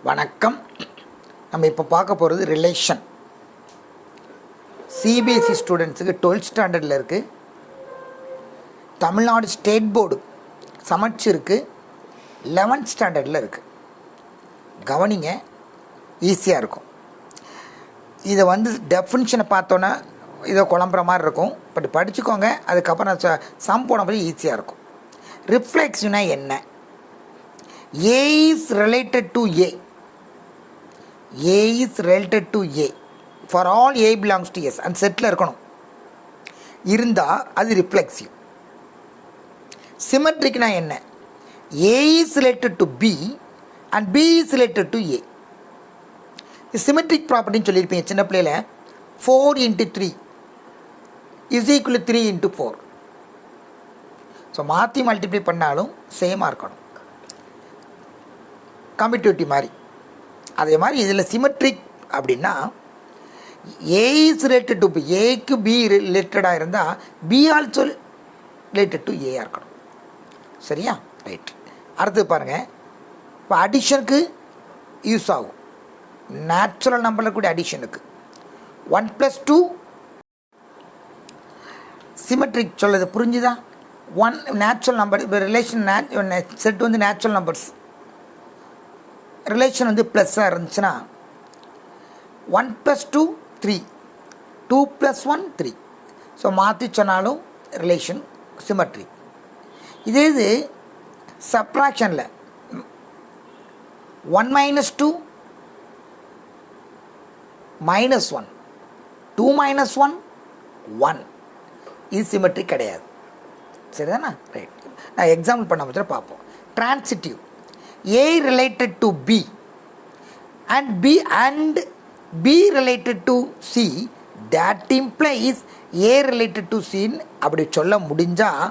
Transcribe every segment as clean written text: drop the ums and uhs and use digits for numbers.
வணக்கம். நம்ம இப்போ பார்க்க போகிறது ரிலேஷன். சிபிஎஸ்சி ஸ்டூடெண்ட்ஸுக்கு 12th ஸ்டாண்டர்டில் இருக்குது. தமிழ்நாடு ஸ்டேட் போர்டு சமர்ச்சிருக்கு 11th ஸ்டாண்டர்டில் இருக்குது. கவனிங்க, ஈஸியாக இருக்கும். இதை டெஃபினிஷனை பார்த்தோன்னா இதை குழம்புற மாதிரி இருக்கும். பட் படிச்சுக்கோங்க. அதுக்கப்புறம் சம் போன போது ஈஸியாக இருக்கும். ரிஃப்ளெக்ஷனா என்ன? A is related to A. A is related to A. For all A belongs to S. அந்த செட்டில் இருக்கணும். இருந்தால் அது ரிஃப்ளெக்சிவ். சிமெட்ரிக்னா என்ன? A is related to B and B is related to A. Symmetric ப்ராப்பர்ட்டின்னு சொல்லியிருப்பீங்க சின்ன பிள்ளையில். 4 into 3 is equal to 3 into 4. So மாற்றி மல்டிப்ளை பண்ணாலும் சேமாக இருக்கணும். கம்யூட்டிவிட்டி மாதிரி. அதே மாதிரி இதில் சிமெட்ரிக் அப்படின்னா ஏ இஸ் ரிலேட்டட் டு பி, ஏக்கு பி ரிலேட்டடாக இருந்தால் பி ஆல்சோ ரிலேட்டட் டு ஏயாக இருக்கணும். சரியா? ரைட். அடுத்து பாருங்கள். இப்போ அடிஷனுக்கு யூஸ் ஆகும். நேச்சுரல் நம்பரில் கூடிய அடிஷனுக்கு 1 + 2 சிமெட்ரிக் சொல்லுது. புரிஞ்சுதா? 1 நேச்சுரல் நம்பர். இப்போ relation set natural numbers. Relation ப்ளஸ்ஸாக இருந்துச்சுன்னா 1 + 2 3, 2 + 1 3. ஸோ மாற்றி சொன்னாலும் ரிலேஷன் சிமெட்ரிக். இதே இது சப்ராக்ஷனில் 1 - 2 -1, 2 - 1 1. இது சிமெட்ரிக் கிடையாது. சரிதானா? ரைட். நான் எக்ஸாம்பிள் பண்ண முடிச்சா பார்ப்போம். Transitive. A related to B and B related to C, that implies A related to C அப்படி சொல்ல முடிஞ்சால்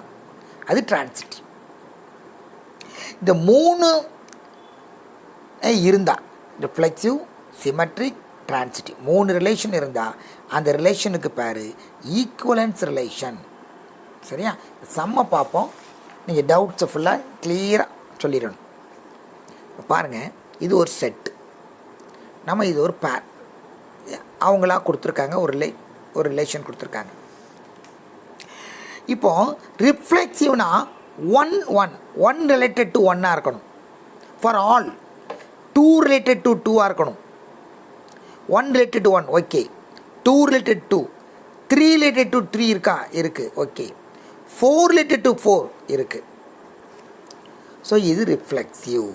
அது டிரான்சிட்டிவ். இந்த மூணு இருந்தால் ரிஃப்ளெக்சிவ், சிமெட்ரிக், டிரான்சிட்டிவ் 3 ரிலேஷன் இருந்தால் அந்த ரிலேஷனுக்கு பேர் ஈக்குவலன்ஸ் ரிலேஷன். சரியா? செம்ம பார்ப்போம். நீங்கள் டவுட்ஸை ஃபுல்லாக கிளியராக சொல்லிடணும். பாருங்கள், இது ஒரு செட்டு. நம்ம இது ஒரு பேர். அவங்களா கொடுத்துருக்காங்க. ஒரு ரிலேஷன் கொடுத்துருக்காங்க. இப்போது ரிஃப்ளெக்சிவ்னா 1 1 1 ரிலேட்டட் டு 1ஆக இருக்கணும். ஃபார் ஆல் 2 ரிலேட்டட் டு 2ஆக இருக்கணும். 1 related to 1 okay. 2 related to 3 related to 3 இருக்கா? இருக்குது. ஓகே. 4 ரிலேட்டட் டு 4 இருக்குது. ஸோ இது ரிஃப்ளெக்சிவ்.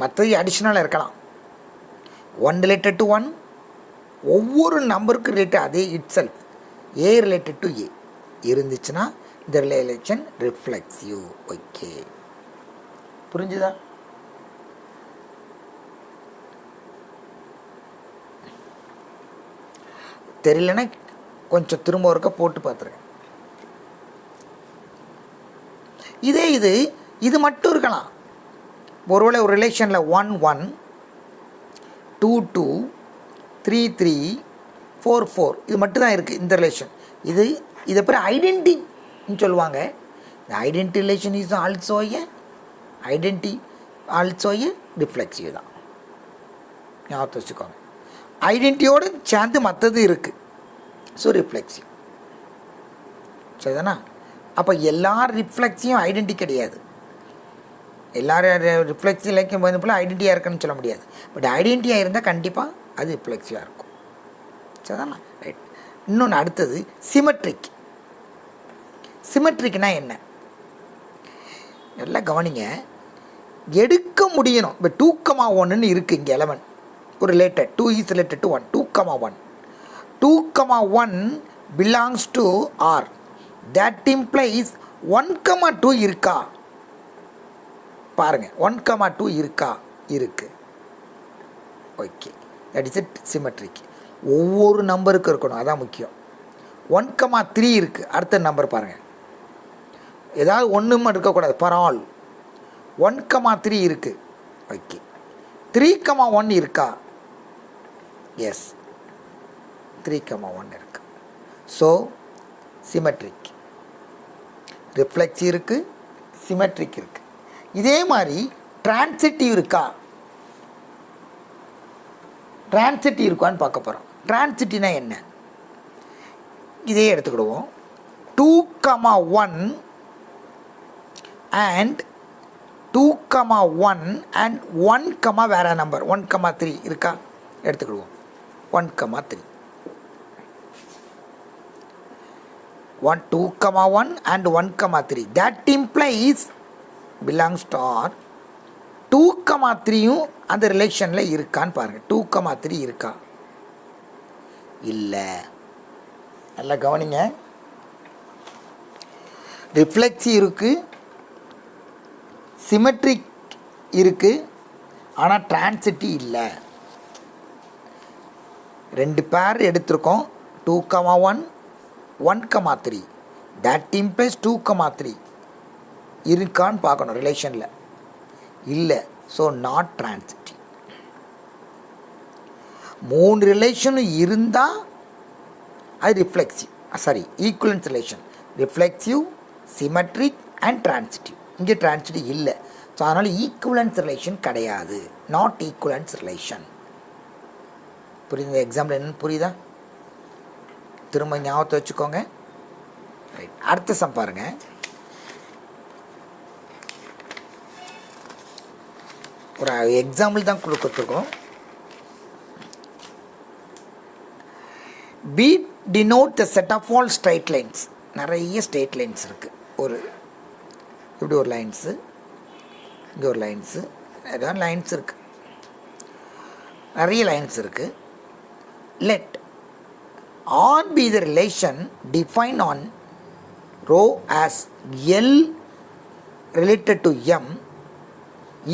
மற்றது அடிஷ்னலாக இருக்கலாம். 1 ரிலேட்டட் டு 1, ஒவ்வொரு நம்பருக்கு ரிலேட்டட் அதே itself A related to A இருந்துச்சுன்னா இந்த ரிலேஷன் ரிஃப்ளெக்சிவ். ஓகே, புரிஞ்சுதா? தெரியலன்னா கொஞ்சம் திரும்ப ஒருக்க போட்டு பார்த்துருக்கேன். இதே இது மட்டும் இருக்கலாம். ஒருவேளை ஒரு ரிலேஷனில் 1 1 2 2 3 3 4 4 இது மட்டும் தான் இருக்குது இந்த ரிலேஷன். இதை பேர் ஐடென்டிட்டின்னு சொல்லுவாங்க. இந்த identity relation is also A reflexive தான். ஞாபகத்தை வச்சுக்கோங்க. ஐடென்டிட்டியோடு சேர்ந்து மற்றது இருக்குது. So reflexive. சரிதானா? அப்போ எல்லா ரிஃப்ளெக்ஸையும் ஐடென்டி கிடையாது. எல்லாரும் ரிஃப்ளெக்ஸிவ் இலக்கியம் போல ஐடென்டிட்டியாக இருக்குன்னு சொல்ல முடியாது. பட் ஐடென்டிட்டியாக இருந்தால் கண்டிப்பாக அது ரிஃப்ளெக்ஸிவாக இருக்கும். சரிதானா? ரைட். இன்னொன்று அடுத்தது சிமெட்ரிக். சிமெட்ரிக்னா என்ன? நல்லா கவனிங்க. எடுக்க முடியணும். இப்போ 2,1 இருக்குது இங்கே. 11 ஒரு related 2 is related to 1. 2,1 2,1 belongs to R. That implies 1,2 இருக்கா? பாருங்கள், 1,2 இருக்கா? இருக்குது. Okay, that is it symmetric. ஒவ்வொரு நம்பருக்கு இருக்கணும், அதான் முக்கியம். 1,3 இருக்குது. அடுத்த நம்பர் பாருங்கள். ஏதாவது ஒன்றுமே இருக்கக்கூடாது. ஃபார் ஆல் 1,3 இருக்குது. ஓகே. 3,1 இருக்கா? எஸ், 3,1 இருக்கு. So symmetric. ரிஃப்ளெக்சிவ் இருக்குது, சிமெட்ரிக் இருக்குது. இதே மாதிரி டிரான்சிட்டிவ் இருக்கா? டிரான்சிட்டி இருக்கான்னு பார்க்க போகிறோம். டிரான்சிட்டினா என்ன? இதே எடுத்துக்கிடுவோம். 2,1 and 2,1 and 1, வேறு நம்பர் 1,3 இருக்கா? எடுத்துக்கிடுவோம். 1,3 2,1 and 1,3 that implies belongs to R. 2,3யும் அந்த ரிலேஷனில் இருக்கான்னு பாருங்கள். 2,3 இருக்கா? இல்லை. நல்லா கவனிங்க. ரிஃப்ளெக்ஸிவ் இருக்குது, சிமெட்ரிக் இருக்குது, ஆனால் டிரான்சிட்டி இல்லை. 2 பேர் எடுத்திருக்கோம். 2,1 1,3 that implies 2,3 இருக்கான்னு பார்க்கணும் ரிலேஷனில். இல்லை. So not transitive. 3 ரிலேஷனும் இருந்தால் அது reflexive, equivalence relation. Reflexive, symmetric and transitive. இங்கே டிரான்சிட்டிவ் இல்லை. ஸோ அதனால் ஈக்குவலன்ஸ் ரிலேஷன் கிடையாது. Not equivalence relation. புரியுது? எக்ஸாம்பிள் என்னன்னு புரியுதா? திரும்ப ஞாபகத்தை வச்சுக்கோங்க. ரைட். அடுத்த சம் பாருங்கள். ஒரு எக்ஸாம்பிள் தான் கொடுத்துருக்கோம். P denote the set of all straight lines. நிறைய ஸ்ட்ரெயிட் லைன்ஸ் இருக்குது. இப்படி ஒரு லைன்ஸு, இங்கே ஒரு லைன்ஸு, ஏதாவது லைன்ஸ் இருக்குது, நிறைய லைன்ஸ் இருக்குது. let R be the relation defined on row as L related to M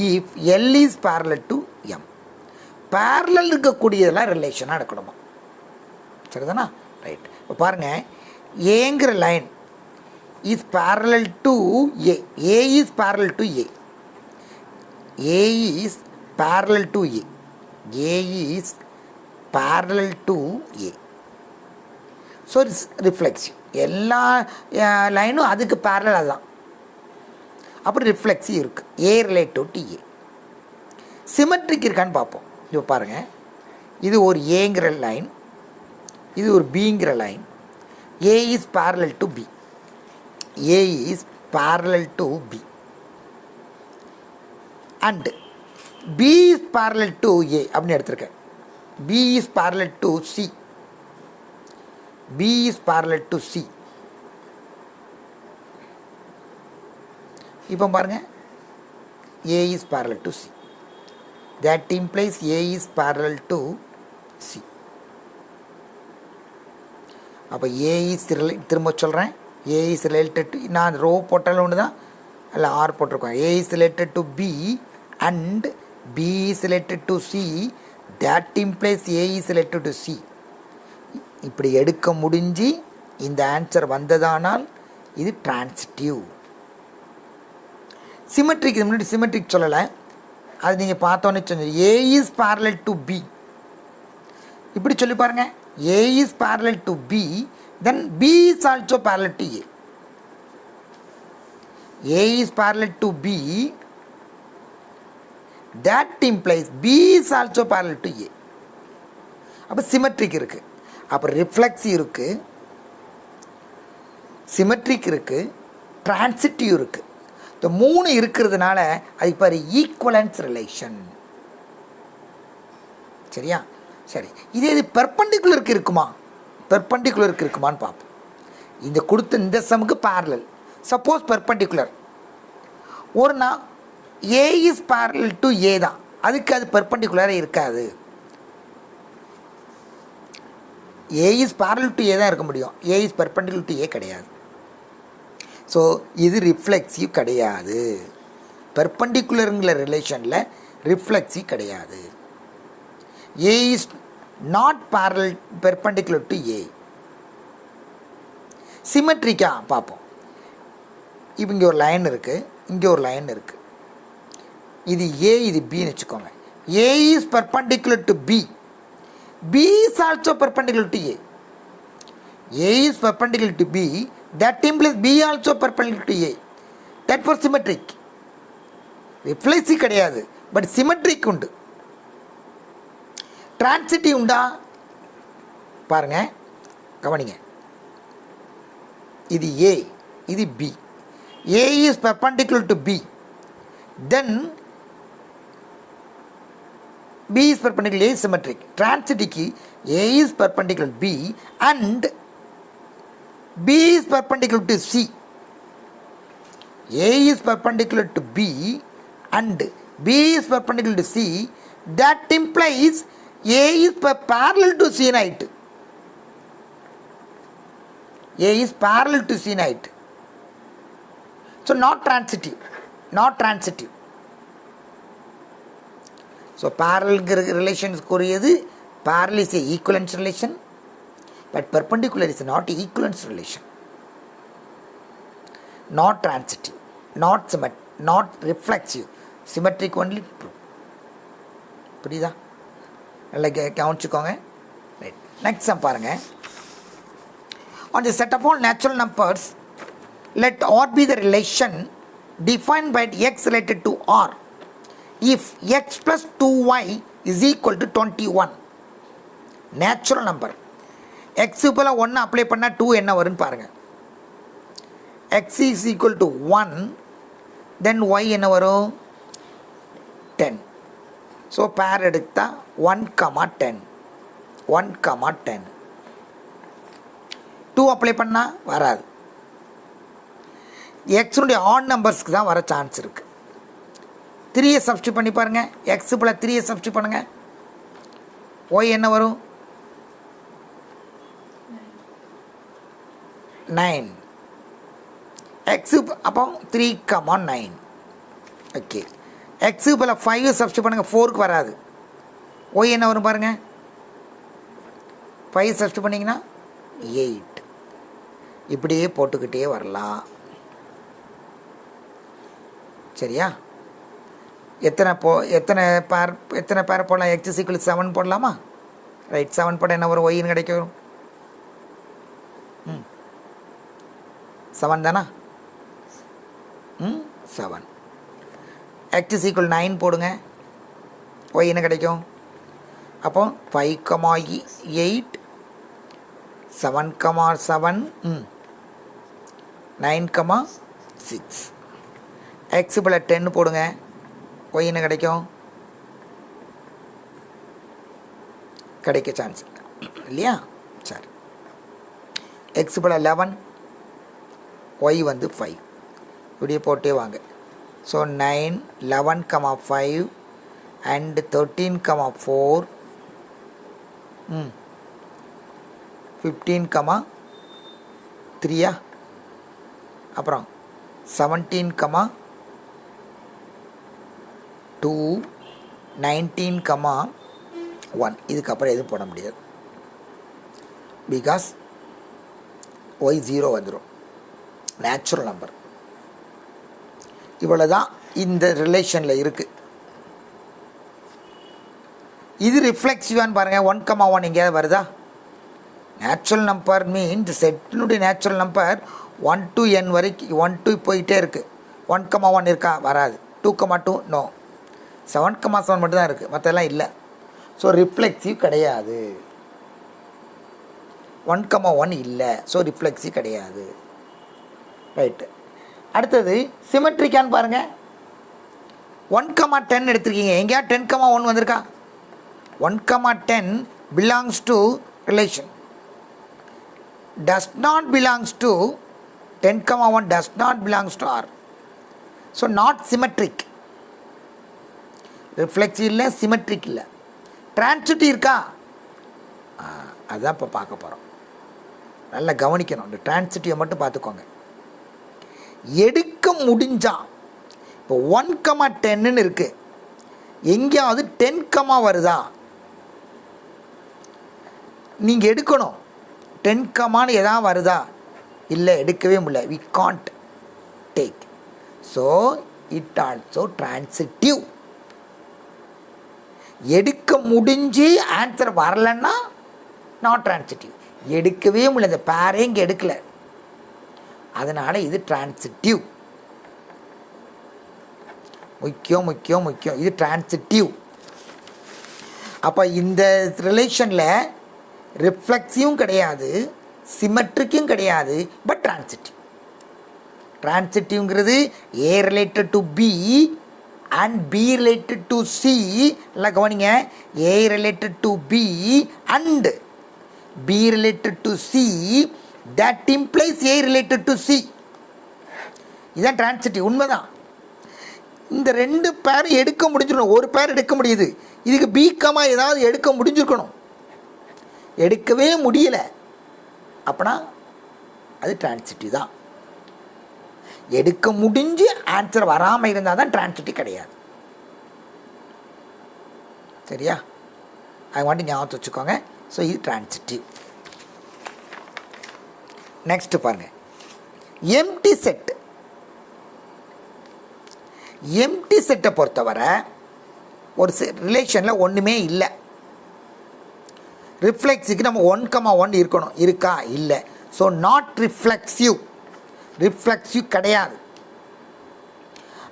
if L is parallel to M. parallel இருக்கக்கூடியதெல்லாம் ரிலேஷனாக எடுக்கணுமா? சரிதானா? ரைட். இப்போ பாருங்கள், ஏங்கிற line is parallel to A. A is parallel to A. A is parallel to A. A is parallel to A. So it's reflexive. எல்லா லைனும் அதுக்கு பேரலாக தான். அப்புறம் ரிஃப்ளெக்சிவ் இருக்குது. ஏ ரிலேட்டிவ் டு ஏ. சிமெட்ரிக் இருக்கான்னு பார்ப்போம். இப்போ பாருங்கள், இது ஒரு ஏங்கிற லைன், இது ஒரு பிங்கிற line. A is parallel to B. A is parallel to B and B is parallel to A அப்படின்னு எடுத்திருக்கேன். B is parallel to C. B is parallel to C. இப்போ பாருங்கள், A is parallel to C. That implies A is parallel to C. அப்போ A is திரும்ப சொல்கிறேன், A is related to, நான் row போட்டாலும் ஒன்று தான், அல்ல ஆர் போட்டிருக்கோம். A is related to B and B is related to C. That implies A is related to C. இப்படி எடுக்க முடிஞ்சு இந்த ஆன்சர் வந்ததானால் இது டிரான்சிட்டிவ். சிமெட்ரிக், இது முன்னாடி சிமெட்ரிக் சொல்லலை, அது நீங்கள் பார்த்தோன்னே சொன்னீங்க. ஏ இஸ் parallel to B. இப்படி சொல்லி பாருங்கள், A is parallel to B, then B is also parallel to A. A is parallel to B, that implies B is also parallel to A. அப்போ சிமெட்ரிக் இருக்குது. அப்போ ரிஃப்ளெக்ஸிவ் இருக்குது, symmetric இருக்குது, transitive இருக்குது. இந்த 3 இருக்கிறதுனால அது இப்போ ஈக்குவலன்ஸ் ரிலேஷன். சரியா? சரி. இது பெர்பெண்டிகுலருக்கு இருக்குமா? பெர்பெண்டிகுலருக்கு இருக்குமான்னு பார்ப்போம். இந்த கொடுத்த இந்த சமுக்கு parallel. சப்போஸ் பெர்பெண்டிகுலர் ஒரு நான் A is parallel to A தான், அதுக்கு அது பெர்பெண்டிகுலராக இருக்காது. A is parallel to A தான் இருக்க முடியும். A is perpendicular to A கிடையாது. ஸோ இது ரிஃப்ளெக்சிவ் கிடையாது. பெர்பெண்டிகுலருங்கிற ரிலேஷனில் ரிஃப்ளெக்சிவ் கிடையாது. A is not parallel perpendicular to A. சிமெட்ரிக்காக பார்ப்போம். இப்போ இங்கே ஒரு லைன் இருக்குது, இங்கே ஒரு லைன் இருக்குது. இது A, இது Bன்னு வச்சுக்கோங்க. A is perpendicular to B. B is also perpendicular to A. A is perpendicular to B. That implies B also perpendicular to A. That for symmetric. Reflexive கிடையாது, பட் சிமெட்ரிக் உண்டு. Transitive உண்டா பாருங்கள், கவனிங்க. இது A, இது B. A is perpendicular to B, then B is perpendicular, A is symmetric. Transitive A is perpendicular to B and B is perpendicular to C. A is perpendicular to B and B is perpendicular to C. That implies A is parallel to C height. A is parallel to C height. So not transitive. Not transitive. So parallel relations குறியது parallel is a equivalence relation, but perpendicular is not equivalence relation. Not transitive, not reflexive, symmetric only true. புரியுதா? நல்லா கவனிச்சுக்கோங்க. Right, next sum பாருங்க. On the set of all natural numbers, let R be the relation defined by x related to R if x plus 2y is equal to 21. Natural number. x போல 1 apply பண்ணால் 2 என்ன வரும்னு பாருங்கள். x is equal to 1, then y என்ன வரும் 10. So பேர் எடுத்தால் 1, 10 2 apply பண்ணால் வராது. எக்ஸுடைய ஆட் நம்பர்ஸ்க்கு தான் வர சான்ஸ் இருக்குது. 3 சப்ஸ்டியூட் பண்ணி பாருங்கள். எக்ஸு போல் 3 சப்ஸ்டியூட் பண்ணுங்கள். ஒய் என்ன வரும் 9. எக்ஸு அப்போ 3, 9. ஓகே, எக்ஸு போல் 5 சப்ஸ்டியூட் பண்ணுங்கள். 4க்கு வராது. ஒய் என்ன வரும் பாருங்கள். 5 சப்ஸ்டியூட் பண்ணிங்கன்னா 8. இப்படியே போட்டுக்கிட்டே வரலாம். சரியா? எத்தனை பேர் போடலாம்? எக்ஸ் ஈக்குவல் 7 போடலாமா? ரைட், 7 போட என்ன ஒரு ஒய்ன்னு கிடைக்கும்? 7 தானா? 7. எக்ஸ் ஈக்குவல் 9 போடுங்க, ஒய் என்ன கிடைக்கும்? அப்போ 5,8 7,7 9,6. எக்ஸ் போல் 10 போடுங்க, ஒய் என்ன கிடைக்கும்? கிடைக்க சான்ஸ் இல்லை இல்லையா? சரி, எக்ஸ் போல் 11, ஒய் வந்து 5. இப்படியே போட்டே வாங்க. ஸோ 9, 11,5 and 13,4 15,3 அப்புறம் 17,2 19,1. இதுக்கப்புறம் எதுவும் போட முடியாது. பிகாஸ் ஒய் 0 வந்துடும். Natural number. இவ்வளோ தான் இந்த ரிலேஷனில் இருக்குது. இது ரிஃப்ளெக்சிவான்னு பாருங்கள். 1,1 எங்கேயாவது வருதா? நேச்சுரல் நம்பர் மீன்ஸ் செட்டினுடைய நேச்சுரல் நம்பர் 1 to n வரைக்கும் 1 to போயிட்டே இருக்குது. 1,1 இருக்கா? வராது. 2,2 நோ. 7,7 மட்டும்தான் இருக்குது, மற்றெல்லாம் இல்லை. ஸோ ரிஃப்ளெக்சிவ் கிடையாது. 1,1 இல்லை, ஸோ ரிஃப்ளெக்சிவ் கிடையாது. ரைட்டு. அடுத்தது சிமெட்ரிக்கான்னு பாருங்கள். 1,10 எடுத்துருக்கீங்க. எங்கேயா 10,1 வந்திருக்கா? 1,10 belongs to relation. Does not belongs to 10,1 does not belongs to R. So not symmetric. Reflexive இல்லை, symmetric இல்லை. Transitive இருக்கா? அதுதான் இப்போ பார்க்க போகிறோம். நல்லா கவனிக்கணும். இந்த டிரான்சிட்டிவை மட்டும் பார்த்துக்கோங்க. எடுக்க முடிஞ்சா இப்போ 1,10ன்னு இருக்குது. எங்கேயாவது 10, வருதா? நீங்கள் எடுக்கணும். 10, எதாவது வருதா? இல்லை, எடுக்கவே முடியல. We can't take. So it also transitive. எடுக்க முடிஞ்சு ஆன்சர் வரலன்னா நாட் டிரான்சிட்டிவ். எடுக்கவே முடியல, இந்த பேரே இங்கே எடுக்கலை, அதனால் இது டிரான்சிட்டிவ். முக்கியம், இது டிரான்சிட்டிவ். அப்போ இந்த ரிலேஷனில் ரிஃப்ளெக்ஸிவும் கிடையாது, சிமெட்ரிக்கும் கிடையாது, பட் டிரான்சிட்டிவ். டிரான்சிட்டிவ்ங்கிறது A related to B and B related to C. இல்லை கவனிங்க, A related to B and B related to C, that implies A related to C. இதுதான் டிரான்சிட்டிவ். உண்மைதான். இந்த ரெண்டு பேர் எடுக்க முடிஞ்சிடணும். ஒரு பேர் எடுக்க முடியுது, இதுக்கு பீக்கமா ஏதாவது எடுக்க முடிஞ்சிருக்கணும், எடுக்கவே முடியலை. அப்படின்னா அது டிரான்சிட்டிவ் தான். எடுக்க முடிஞ்சு ஆன்சர் வராமல் இருந்தால் தான் டிரான்சிட்டிவ் கிடையாது. சரியா? அது மட்டும் ஞாபகத்தை வச்சுக்கோங்க. ஸோ இது டிரான்சிட்டிவ். நெக்ஸ்ட் பாருங்க, எம்டி செட். எம்டி செட்டை பொறுத்தவரை ஒரு ரிலேஷனில் ஒன்றுமே இல்லை. ரிஃப்ளெக்ஸுக்கு நம்ம 1,1 இருக்கணும், இருக்கா? இல்லை. So not reflexive. ரிஃப்ளெக்ஸிவ் கிடையாது.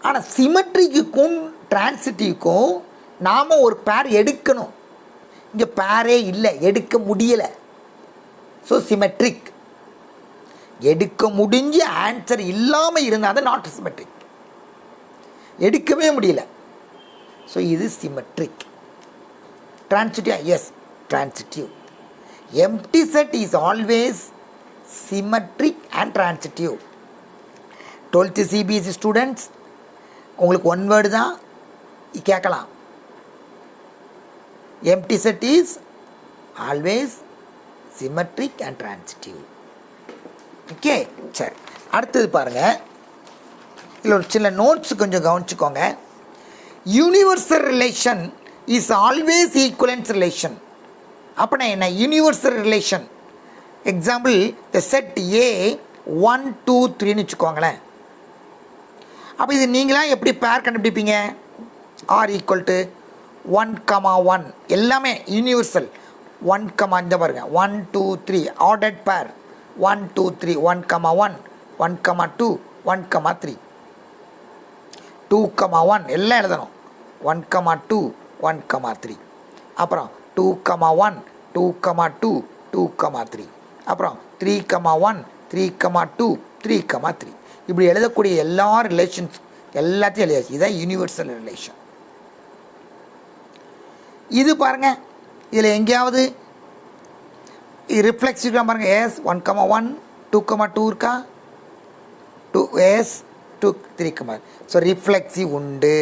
ஆனால் சிமெட்ரிக்கும் டிரான்சிட்டிவ்க்கும் நாம் ஒரு பேர் எடுக்கணும். இங்கே பேரே இல்லை, எடுக்க முடியலை. So symmetric. எடுக்க முடிஞ்சு ஆன்சர் இல்லாமல் இருந்தால் தான் நாட் சிமெட்ரிக். எடுக்கவே முடியல. ஸோ இது symmetric. Transitive, yes transitive. Empty set is always symmetric and transitive. 12th CBSE students, உங்களுக்கு ஒன் வேர்டு தான் கேட்கலாம். Empty set is always symmetric and transitive. Okay, சரி. அடுத்தது பாருங்கள், இதில் ஒரு சில நோட்ஸ் கொஞ்சம் கவனிச்சுக்கோங்க. Universal relation is always equivalence relation. அப்படின்னா என்ன? Universal relation. Example, the set A 1 2 3ன்னு வச்சுக்கோங்களேன். அப்போ இது நீங்களாம் எப்படி பேர் கண்டுபிடிப்பீங்க? R equal to 1,1. எல்லாமே யூனிவர்சல். 1, இந்த பாருங்க 1 2 3 ஆர்டர்ட் பேர். 1 2 3 1,1 1,2 1,3 2,1 எல்லாம் எழுதணும். 1,2 1,3. அப்புறம் 2,1 2,2 2,3. அப்புறம் 3,1 3,2 3,3. இப்படி எழுதக்கூடிய எல்லா ரிலேஷன்ஸ் எல்லாத்தையும் எழுதியாச்சு. இதுதான் யூனிவர்சல் ரிலேஷன். இது பாருங்கள், இதில் எங்கேயாவது ரிஃப்ளெக்ஸிவ் பாருங்கள். எஸ் 1,1 2,2 இருக்கா? 2s 2 3. ஸோ ரிஃப்ளெக்ஸிவ் உண்டு.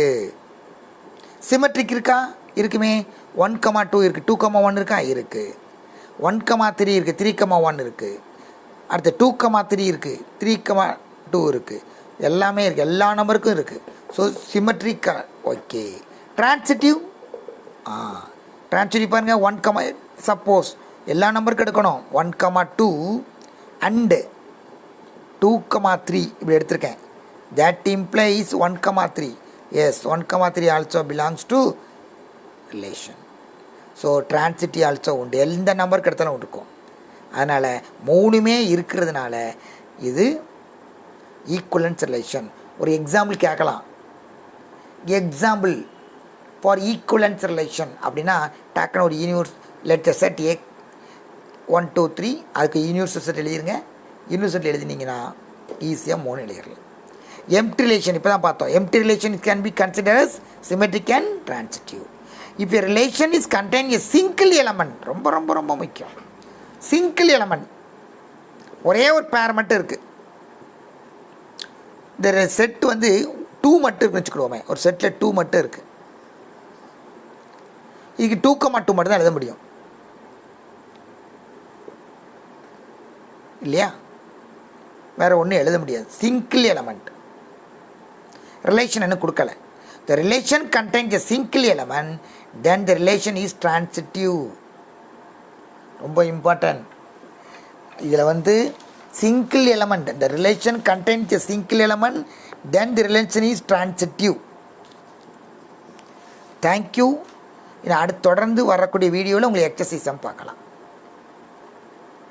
சிமெட்ரிக் இருக்கா? இருக்குமே. 1,2 இருக்குது. 2,1 இருக்கா? இருக்குது. 1,3 இருக்குது. 3,1 இருக்குது. அடுத்து 2,3 இருக்குது. 3,2 இருக்குது. எல்லாமே இருக்குது. எல்லா நம்பருக்கும் இருக்குது. So symmetric. Okay. Transitive. Transitive பாருங்கள். 1, சப்போஸ் எல்லா நம்பருக்கும் எடுக்கணும். 1,2 அண்டு 2,3 இப்படி எடுத்திருக்கேன். that implies 1,3. yes, 1,3 also belongs to relation. So transitive also உண்டு. எந்த நம்பருக்கு எடுத்தாலும் இருக்கும். அதனால் மூணுமே இருக்கிறதுனால இது ஈக்குவலன்ஸ் ரிலேஷன். ஒரு எக்ஸாம்பிள் கேட்கலாம். எக்ஸாம்பிள் ஃபார் ஈக்குவலன்ஸ் ரிலேஷன் அப்படின்னா டக்குன்னு ஒரு யூனிவர்ஸ் லெட் செட் ஏ 1 2 3 அதுக்கு யூனிவர்சல் செட் எழுதிருங்க. யூனிவர்சல் எழுதினீங்கன்னா ஈஸியாக 3 எழுதிடலாம். எம்டி ரிலேஷன் இப்போ தான் பார்த்தோம். Empty relation can be consider as symmetric and transitive. If a relation is contain a single element, ரொம்ப ரொம்ப ரொம்ப முக்கியம். சிங்கிள் எலமெண்ட், ஒரே ஒரு பேர் மட்டும் இருக்குது. இந்த செட் வந்து 2 மட்டும் இருக்குன்னு வச்சுக்கிடுவோமே. ஒரு செட்டில் 2 மட்டும் இருக்குது. இதுக்கு 2,2 மட்டும் தான் எழுத முடியும் இல்லையா? வேறு ஒன்றும் எழுத முடியாது. சிங்கிள் எலமெண்ட் ரிலேஷன் என்ன கொடுக்கல. The relation contains a single element, then the relation is transitive. ரொம்ப இம்பார்ட்டன்ட். இதில் வந்து single element, the relation contains a single element, then the relation is transitive. Thank you. அடுத்து தொடர்ந்து வரக்கூடிய வீடியோவில் உங்களுக்கு எக்ஸசைஸாக பார்க்கலாம்.